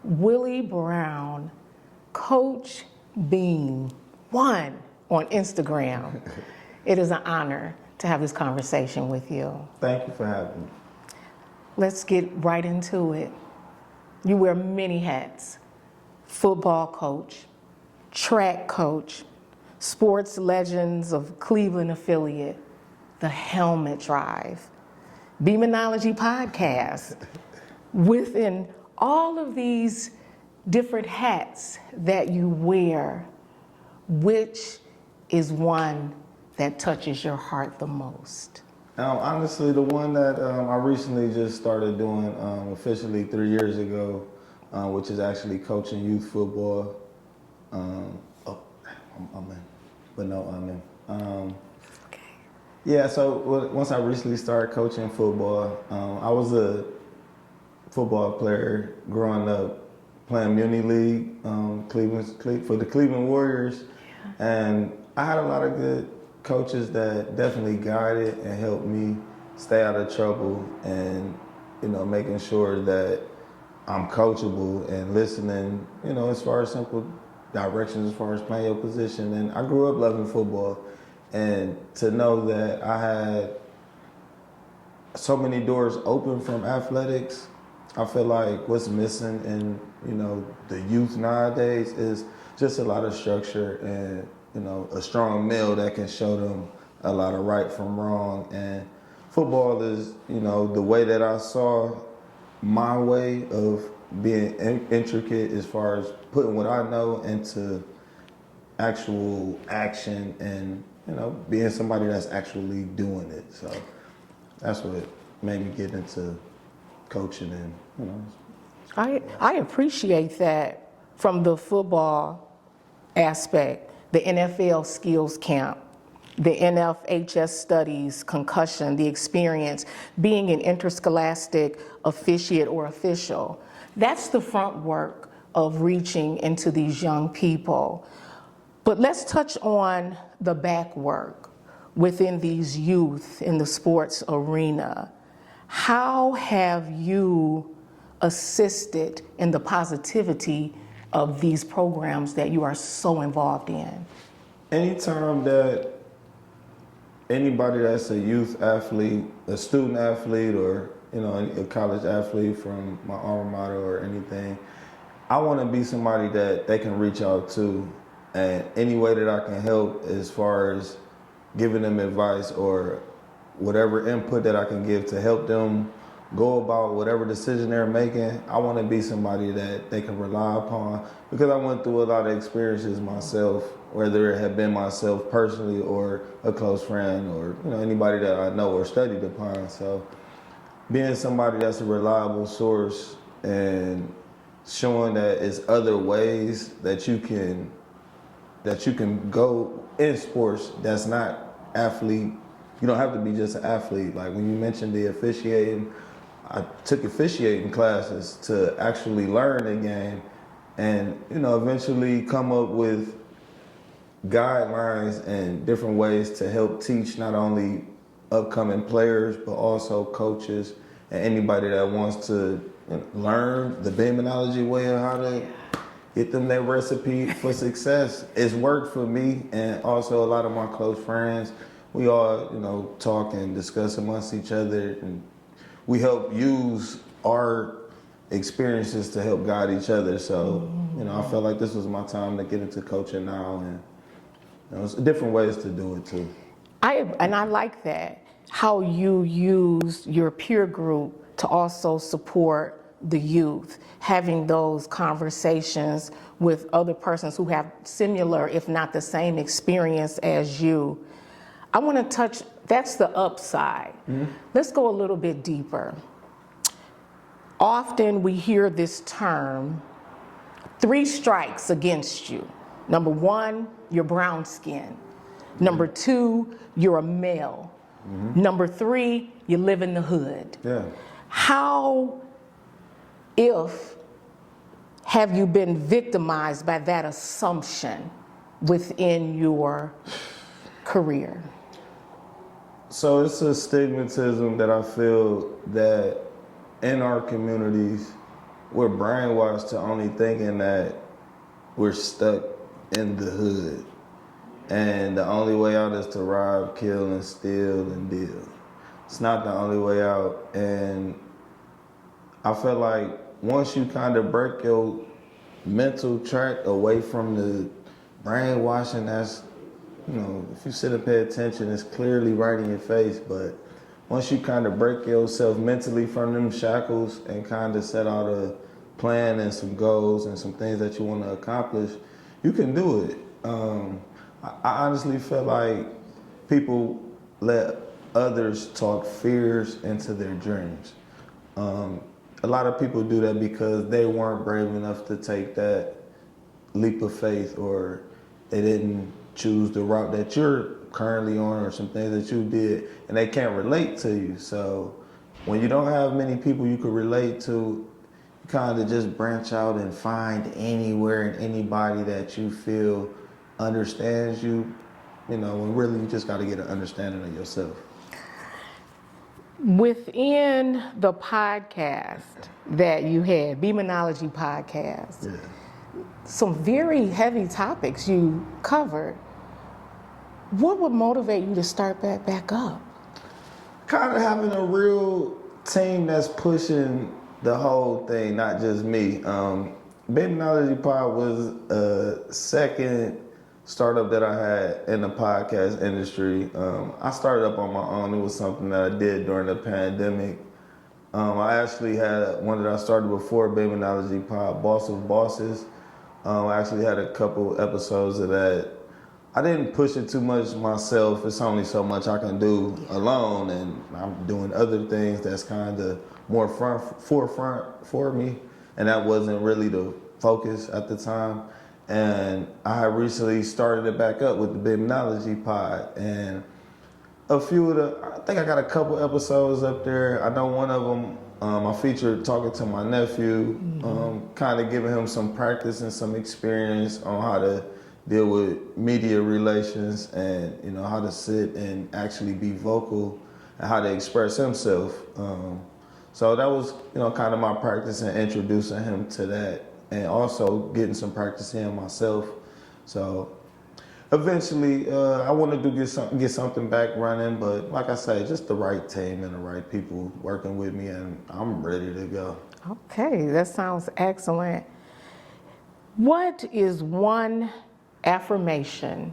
Willie Brown, Coach Bean, one on Instagram. It is an honor to have this conversation with you. Thank you for having me. Let's get right into it. You wear many hats: football coach, track coach, sports legends of Cleveland affiliate, the Helmet Drive, Beamonology podcast. Within all of these different hats that you wear, which is one that touches your heart the most? Honestly, the one that I recently just started doing officially 3 years ago, which is actually coaching youth football. I'm in, but no, I'm in. Okay. Yeah, so once I recently started coaching football, I was a football player growing up, playing Muni League, for the Cleveland Warriors, and I had a lot of good coaches that definitely guided and helped me stay out of trouble, and making sure that I'm coachable and listening, as far as simple directions as far as playing your position. And I grew up loving football, and to know that I had so many doors open from athletics, I feel like what's missing in the youth nowadays is just a lot of structure and a strong male that can show them a lot of right from wrong. And football is the way that I saw my way of being intricate as far as putting what I know into actual action and being somebody that's actually doing it. So that's what made me get into coaching. And I appreciate that from the football aspect, the NFL skills camp, the NFHS studies, concussion, the experience, being an interscholastic officiate or official. That's the front work of reaching into these young people. But let's touch on the back work within these youth in the sports arena. How have you assisted in the positivity of these programs that you are so involved in? anytime that anybody that's a youth athlete, a student athlete, or a college athlete from my alma mater or anything, I want to be somebody that they can reach out to, and any way that I can help as far as giving them advice or whatever input that I can give to help them go about whatever decision they're making, I want to be somebody that they can rely upon, because I went through a lot of experiences myself, whether it had been myself personally or a close friend or anybody that I know or studied upon. So being somebody that's a reliable source and showing that it's other ways that you can go in sports that's not athlete. You don't have to be just an athlete. Like when you mentioned the officiating, I took officiating classes to actually learn the game and eventually come up with guidelines and different ways to help teach not only upcoming players but also coaches and anybody that wants to learn the Beamonology way of how to get them that recipe for success. It's worked for me and also a lot of my close friends. We all, talk and discuss amongst each other, and we help use our experiences to help guide each other. So, I felt like this was my time to get into coaching now, and there's different ways to do it too. I like that, how you use your peer group to also support the youth, having those conversations with other persons who have similar, if not the same experience as you. I want to touch, that's the upside. Let's go a little bit deeper. Often we hear this term, 3 strikes against you. Number 1, you're brown skin. Number 2, you're a male. Number 3, you live in the hood. Yeah. How, have you been victimized by that assumption within your career? So it's a stigmatism that I feel that in our communities we're brainwashed to only thinking that we're stuck in the hood. And the only way out is to rob, kill, and steal and deal. It's not the only way out. And I feel like once you kind of break your mental track away from the brainwashing, that's, if you sit and pay attention, it's clearly right in your face. But once you kind of break yourself mentally from them shackles and kind of set out a plan and some goals and some things that you want to accomplish, you can do it. I honestly feel like people let others talk fears into their dreams. A lot of people do that because they weren't brave enough to take that leap of faith, or they didn't choose the route that you're currently on, or some things that you did, and they can't relate to you. So when you don't have many people you could relate to, you kind of just branch out and find anywhere and anybody that you feel understands you, when really you just got to get an understanding of yourself. Within the podcast that you had, Bemonology podcast, Yeah. some very heavy topics you covered. What would motivate you to start back up? Kind of having a real team that's pushing the whole thing, not just me. Bemonology Pod was a second startup that I had in the podcast industry. I started up on my own. It was something that I did during the pandemic. I actually had one that I started before Bemonology Pod, Boss of Bosses. I actually had a couple episodes of that. I didn't push it too much myself. It's only so much I can do alone, and I'm doing other things that's kind of more forefront for me, and that wasn't really the focus at the time. And I recently started it back up with the Bemonology Pod, and a few of I think I got a couple episodes up there. I know one of them, I featured talking to my nephew, kind of giving him some practice and some experience on how to deal with media relations, and how to sit and actually be vocal and how to express himself. So that was kind of my practice in introducing him to that, and also getting some practice in myself. So eventually, I wanted to get something back running, but like I say, just the right team and the right people working with me, and I'm ready to go. Okay, that sounds excellent. What is one affirmation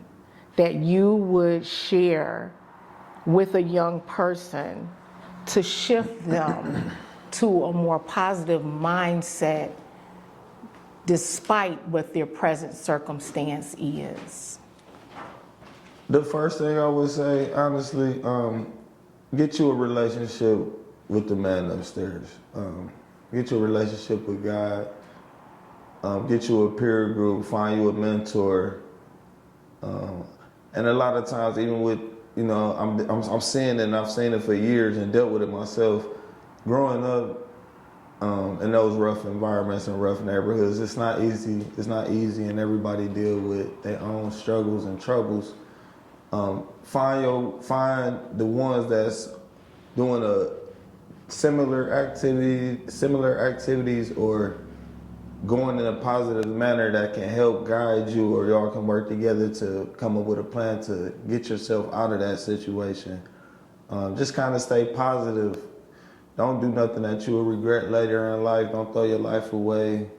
that you would share with a young person to shift them to a more positive mindset despite what their present circumstance is? The first thing I would say, honestly, get you a relationship with the man upstairs. Get you a relationship with God. Get you a peer group. Find you a mentor. And a lot of times, even with I'm seeing it, and I've seen it for years and dealt with it myself. Growing up in those rough environments and rough neighborhoods, it's not easy. It's not easy, and everybody deal with their own struggles and troubles. Find the ones that's doing a similar activities, or going in a positive manner that can help guide you, or y'all can work together to come up with a plan to get yourself out of that situation. Just kind of stay positive. Don't do nothing that you will regret later in life. Don't throw your life away.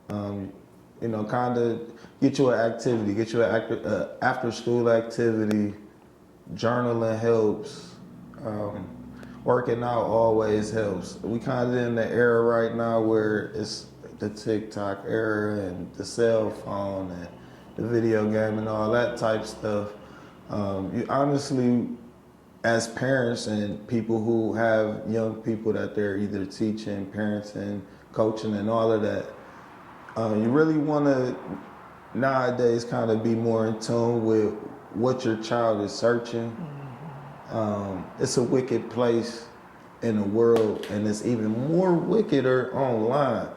Kind of get you an activity, get you an after school activity. Journaling helps. Working out always helps. We kind of in the era right now where it's the TikTok era and the cell phone and the video game and all that type stuff. You honestly, as parents and people who have young people that they're either teaching, parenting, coaching, and all of that, you really want to nowadays kind of be more in tune with what your child is searching. It's a wicked place in the world, and it's even more wickeder online,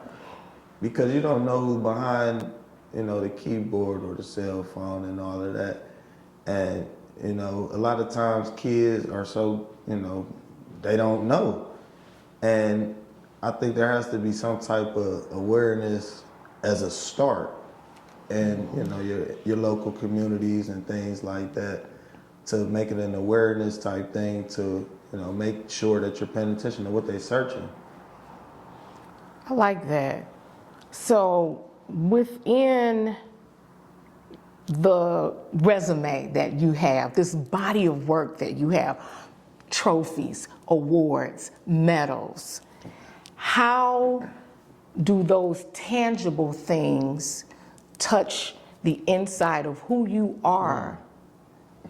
because you don't know who's behind, the keyboard or the cell phone and all of that. And, a lot of times kids are so, they don't know. And I think there has to be some type of awareness as a start, and you know your local communities and things like that, to make it an awareness type thing to make sure that you're paying attention to what they're searching. I like that. So within the resume that you have, this body of work that you have, trophies, awards, medals, how do those tangible things touch the inside of who you are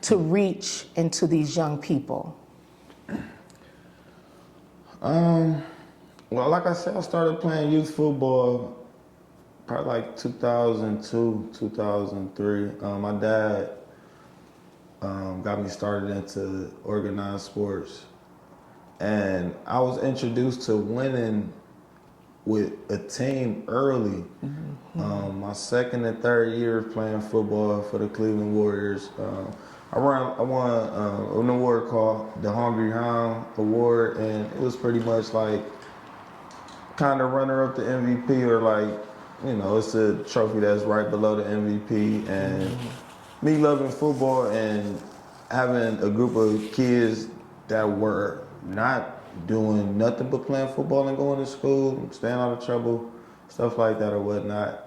to reach into these young people? Well, like I said, I started playing youth football probably like 2002, 2003. My dad got me started into organized sports, and I was introduced to winning with a team early. My second and third year of playing football for the Cleveland Warriors, I won an award called the Hungry Hound Award, and it was pretty much like kind of runner up the MVP, or like, it's a trophy that's right below the MVP. And me loving football and having a group of kids that were not doing nothing but playing football and going to school, staying out of trouble, stuff like that or whatnot.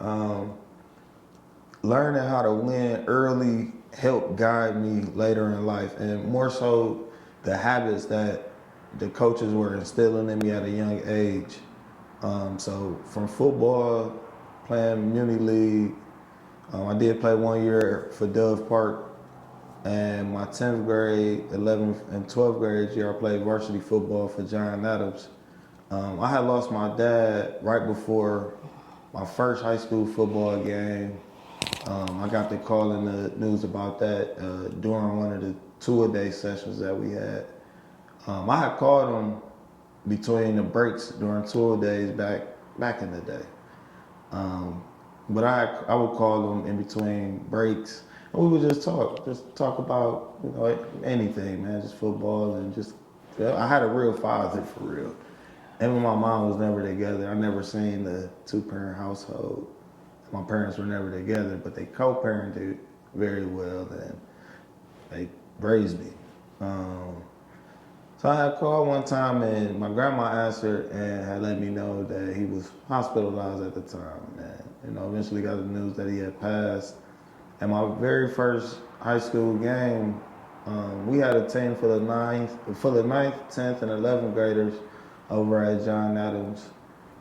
Learning how to win early helped guide me later in life, and more so the habits that the coaches were instilling in me at a young age. So from football, playing Muni League, I did play 1 year for Dove Park, and my 10th grade, 11th, and 12th grade year, I played varsity football for John Adams. I had lost my dad right before my first high school football game. I got the call in the news about that during one of the two-a-day sessions that we had. I had called him between the breaks during two-a-days back in the day. But I would call him in between breaks, and we would just talk about anything, man, just football, and just I had a real father for real. And my mom was never together. I never seen the two-parent household. My parents were never together, but they co-parented very well, and they raised me. So I had called one time, and my grandma answered and had let me know that he was hospitalized at the time, and eventually got the news that he had passed. And my very first high school game, we had a team for the ninth, 10th, and 11th graders over at John Adams,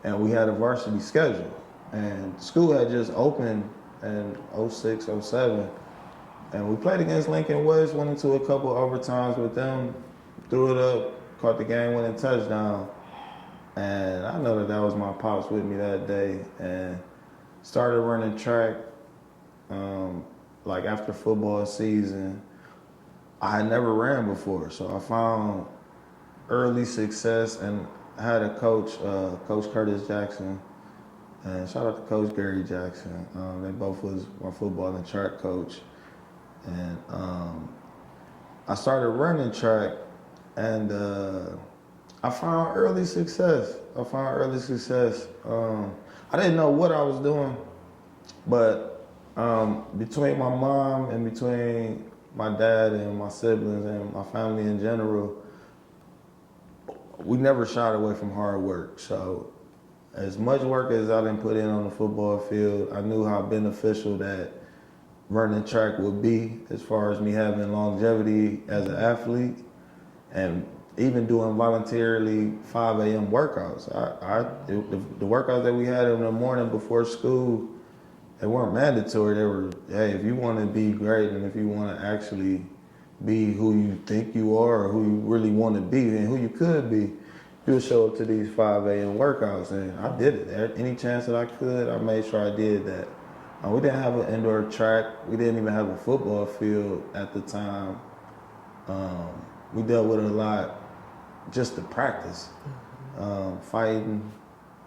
and we had a varsity schedule. And school had just opened in 06, 07, and we played against Lincoln West, went into a couple overtimes with them, threw it up, caught the game-winning touchdown. And I know that was my pops with me that day, and started running track like after football season. I had never ran before, so I found early success, and I had a coach, Coach Curtis Jackson, and shout out to Coach Gary Jackson. They both was my football and track coach. And I started running track, and I found early success. I didn't know what I was doing, but between my mom and between my dad and my siblings and my family in general, we never shied away from hard work. So as much work as I didn't put in on the football field, I knew how beneficial that running track would be as far as me having longevity as an athlete, and even doing voluntarily 5 a.m. workouts. The workouts that we had in the morning before school, they weren't mandatory. They were, hey, if you want to be great and if you want to actually be who you think you are or who you really want to be and who you could be, you would show up to these 5 a.m. workouts. And I did it. Any chance that I could, I made sure I did that. We didn't have an indoor track. We didn't even have a football field at the time. We dealt with it a lot just to practice. Fighting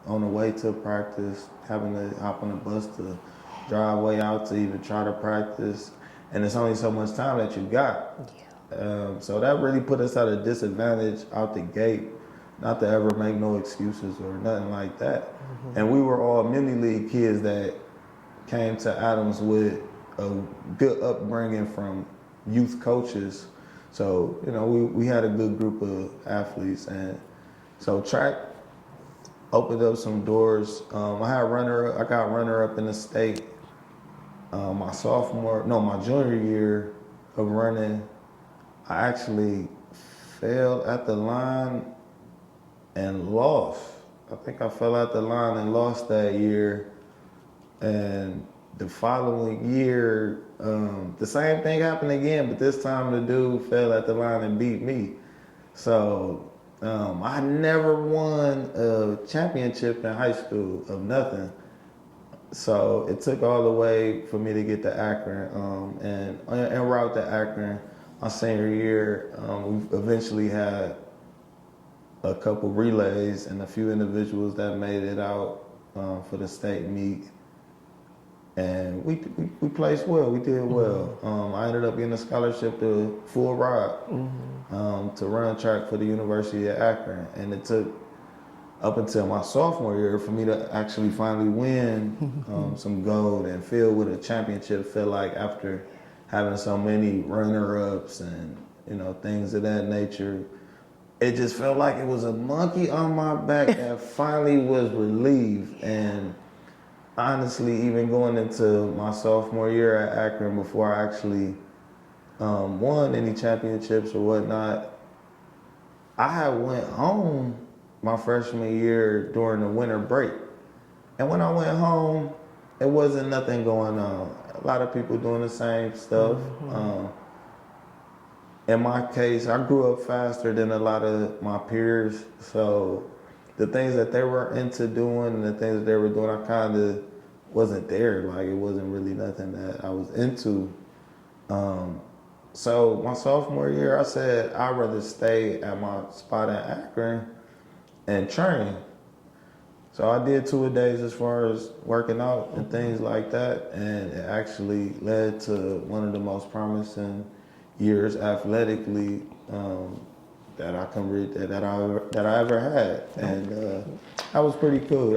on the way to practice, having to hop on the bus to drive way out to even try to practice. And it's only so much time that you got. So that really put us at a disadvantage out the gate. not to ever make no excuses or nothing like that. And we were all mini league kids that came to Adams with a good upbringing from youth coaches. So, you know, we had a good group of athletes. And so track opened up some doors. I got runner up in the state my junior year of running. I actually fell at the line and lost. I think I fell at the line and lost that year. And the following year, the same thing happened again, but this time the dude fell at the line and beat me. So I never won a championship in high school of nothing. So it took all the way for me to get to Akron. And en route to Akron, my senior year, we eventually had a couple relays and a few individuals that made it out for the state meet. And we placed well, we did well. I ended up getting a scholarship to full ride to run track for the University of Akron. And it took up until my sophomore year for me to actually finally win some gold and feel what a championship felt like after having so many runner-ups and, you know, things of that nature. It just felt like it was a monkey on my back that finally was relieved. And honestly, even going into my sophomore year at Akron, before I actually won any championships or whatnot, I had went home my freshman year during the winter break. And when I went home, it wasn't nothing going on. A lot of people doing the same stuff. In my case, I grew up faster than a lot of my peers, so the things that they were into doing and the things that they were doing, I kind of wasn't there. Like, it wasn't really nothing that I was into. So my sophomore year, I said I'd rather stay at my spot in Akron and train. So I did 2-a-days as far as working out and things like that, and it actually led to one of the most promising years athletically that I ever had, and that was pretty cool.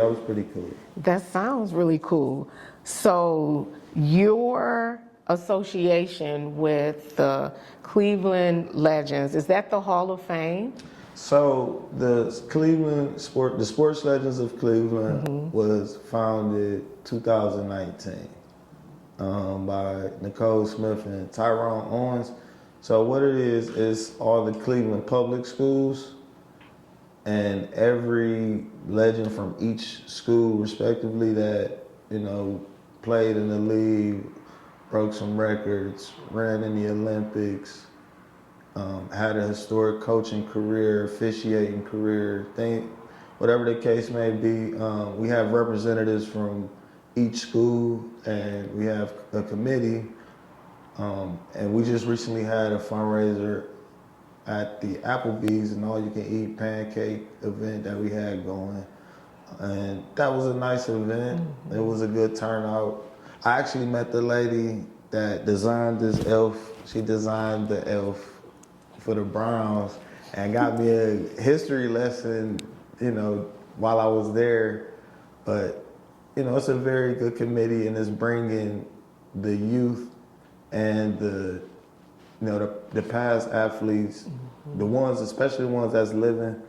That sounds really cool. So your association with the Cleveland Legends, is that the Hall of Fame? So the Sports Legends of Cleveland was founded 2019 by Nicole Smith and Tyrone Owens. So what it is all the Cleveland public schools, and every legend from each school respectively that, you know, played in the league, broke some records, ran in the Olympics, had a historic coaching career, officiating career, whatever the case may be. We have representatives from each school, and we have a committee. And we just recently had a fundraiser at the Applebee's, an all-you-can-eat pancake event that we had going. And that was a nice event. It was a good turnout. I actually met the lady that designed this elf. She designed the elf for the Browns and got me a history lesson, you know, while I was there. But, you know, it's a very good committee, and it's bringing the youth and the past athletes, the ones, especially the ones that's living,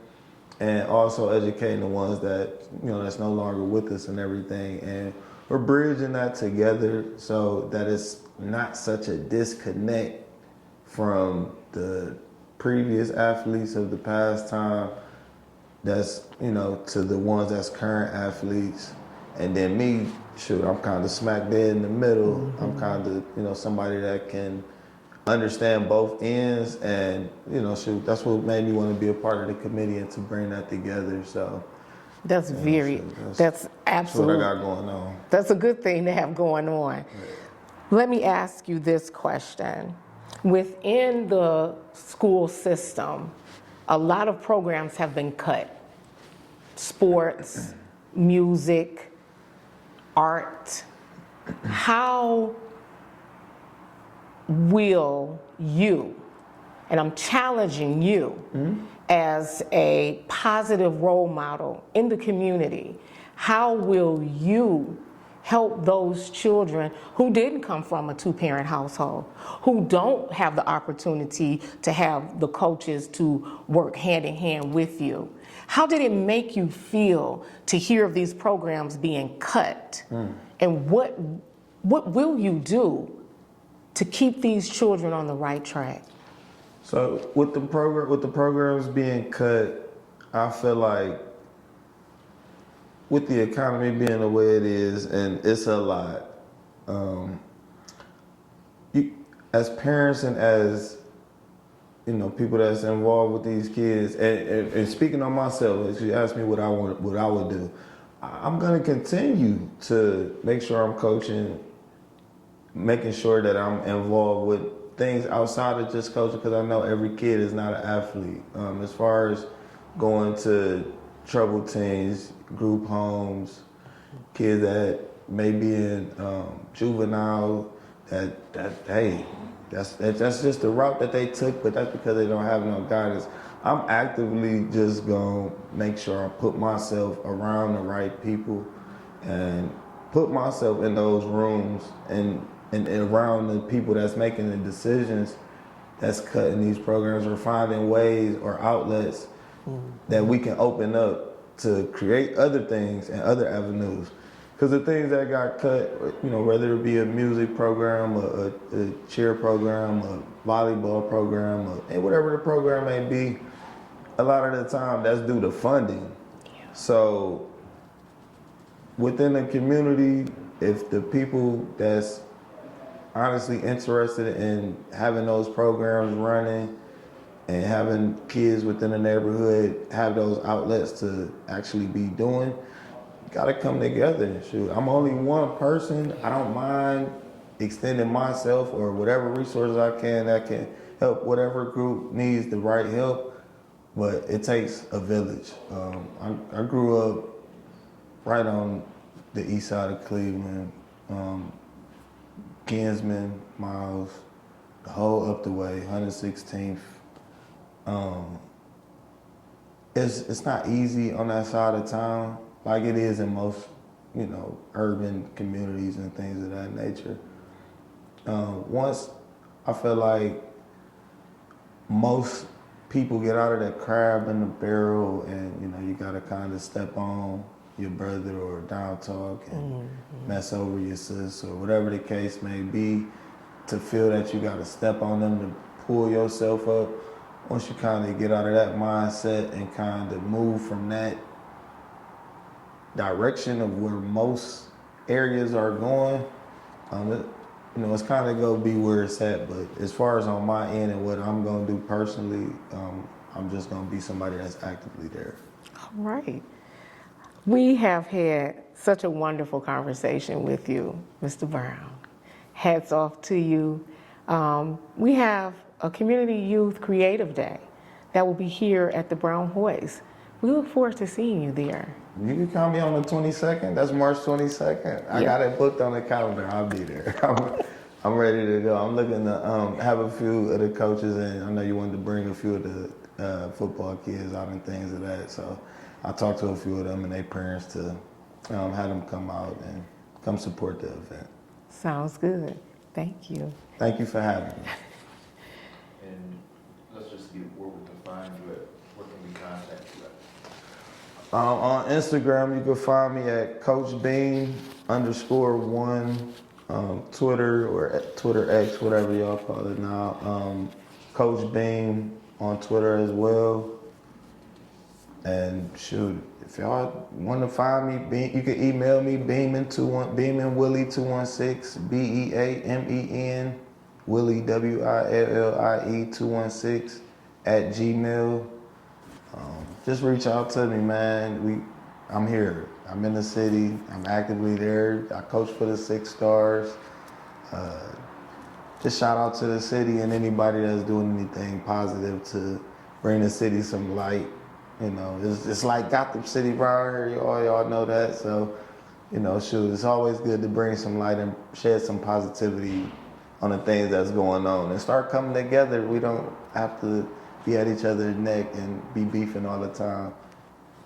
and also educating the ones that, you know, that's no longer with us and everything. And we're bridging that together so that it's not such a disconnect from the previous athletes of the past time that's, you know, to the ones that's current athletes. And then me, shoot, I'm kind of smack dead in the middle. I'm kind of, you know, somebody that can understand both ends, and, you know, shoot, that's what made me want to be a part of the committee and to bring that together. So that's that's absolutely what I got going on. That's a good thing to have going on. Yeah. Let me ask you this question. Within the school system, a lot of programs have been cut. Sports, music, art. How will you, and I'm challenging you as a positive role model in the community, how will you help those children who didn't come from a two-parent household, who don't have the opportunity to have the coaches to work hand in hand with you? How did it make you feel to hear of these programs being cut? And what will you do to keep these children on the right track? So with the programs being cut, I feel like with the economy being the way it is, and it's a lot, as parents and as people that's involved with these kids, and speaking on myself, as you asked me what I would do, I'm gonna continue to make sure I'm coaching, making sure that I'm involved with things outside of just coaching, because I know every kid is not an athlete. As far as going to troubled teens, group homes, kids that may be in juvenile, that's just the route that they took, but that's because they don't have no guidance. I'm actively just gonna make sure I put myself around the right people and put myself in those rooms and around the people that's making the decisions, that's cutting these programs or finding ways or outlets that we can open up to create other things and other avenues. Because the things that got cut, whether it be a music program, a cheer program, a volleyball program, and whatever the program may be, a lot of the time that's due to funding. Yeah. So within the community, if the people that's honestly interested in having those programs running and having kids within the neighborhood have those outlets to actually be doing, you gotta come together. Shoot, I'm only one person. I don't mind extending myself or whatever resources I can that can help whatever group needs the right help, but it takes a village. I grew up right on the east side of Cleveland, Kinsman, Miles, the whole up the way, 116th. It's not easy on that side of town like it is in most, urban communities and things of that nature. Once I feel like most people get out of that crab in the barrel, and you gotta kind of step on your brother or down talk and mess over your sis or whatever the case may be, to feel that you gotta step on them to pull yourself up. Once you kind of get out of that mindset and kind of move from that direction of where most areas are going, it's kind of gonna be where it's at. But as far as on my end and what I'm gonna do personally, I'm just gonna be somebody that's actively there. All right. We have had such a wonderful conversation with you, Mr. Brown. Hats off to you. We have a Community Youth Creative Day that will be here at the Brown Hoist. We look forward to seeing you there. You can call me on the 22nd. That's March 22nd. I got it booked on the calendar. I'll be there. I'm ready to go. I'm looking to have a few of the coaches, and I know you wanted to bring a few of the football kids out and things of that. So I talked to a few of them and their parents to have them come out and come support the event. Sounds good. Thank you. Thank you for having me. And let's just get where we can find you at. Where can we contact you at? On Instagram, you can find me at CoachBeam_1, Twitter or Twitter X, whatever y'all call it now. Coach Beam on Twitter as well. And shoot, if y'all want to find me, you can email me BeaminWillie216, BeaMen Willie WILLIE 216 at Gmail. Just reach out to me, man. I'm here. I'm in the city. I'm actively there. I coach for the 6 Stars. Just shout out to the city and anybody that's doing anything positive to bring the city some light. It's like Gotham City around here. Y'all know that. So, shoot, it's always good to bring some light and shed some positivity on the things that's going on and start coming together. We don't have to be at each other's neck and be beefing all the time.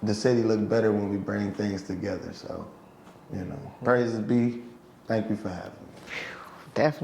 The city look better when we bring things together. So, praises be. Thank you for having me. Definitely.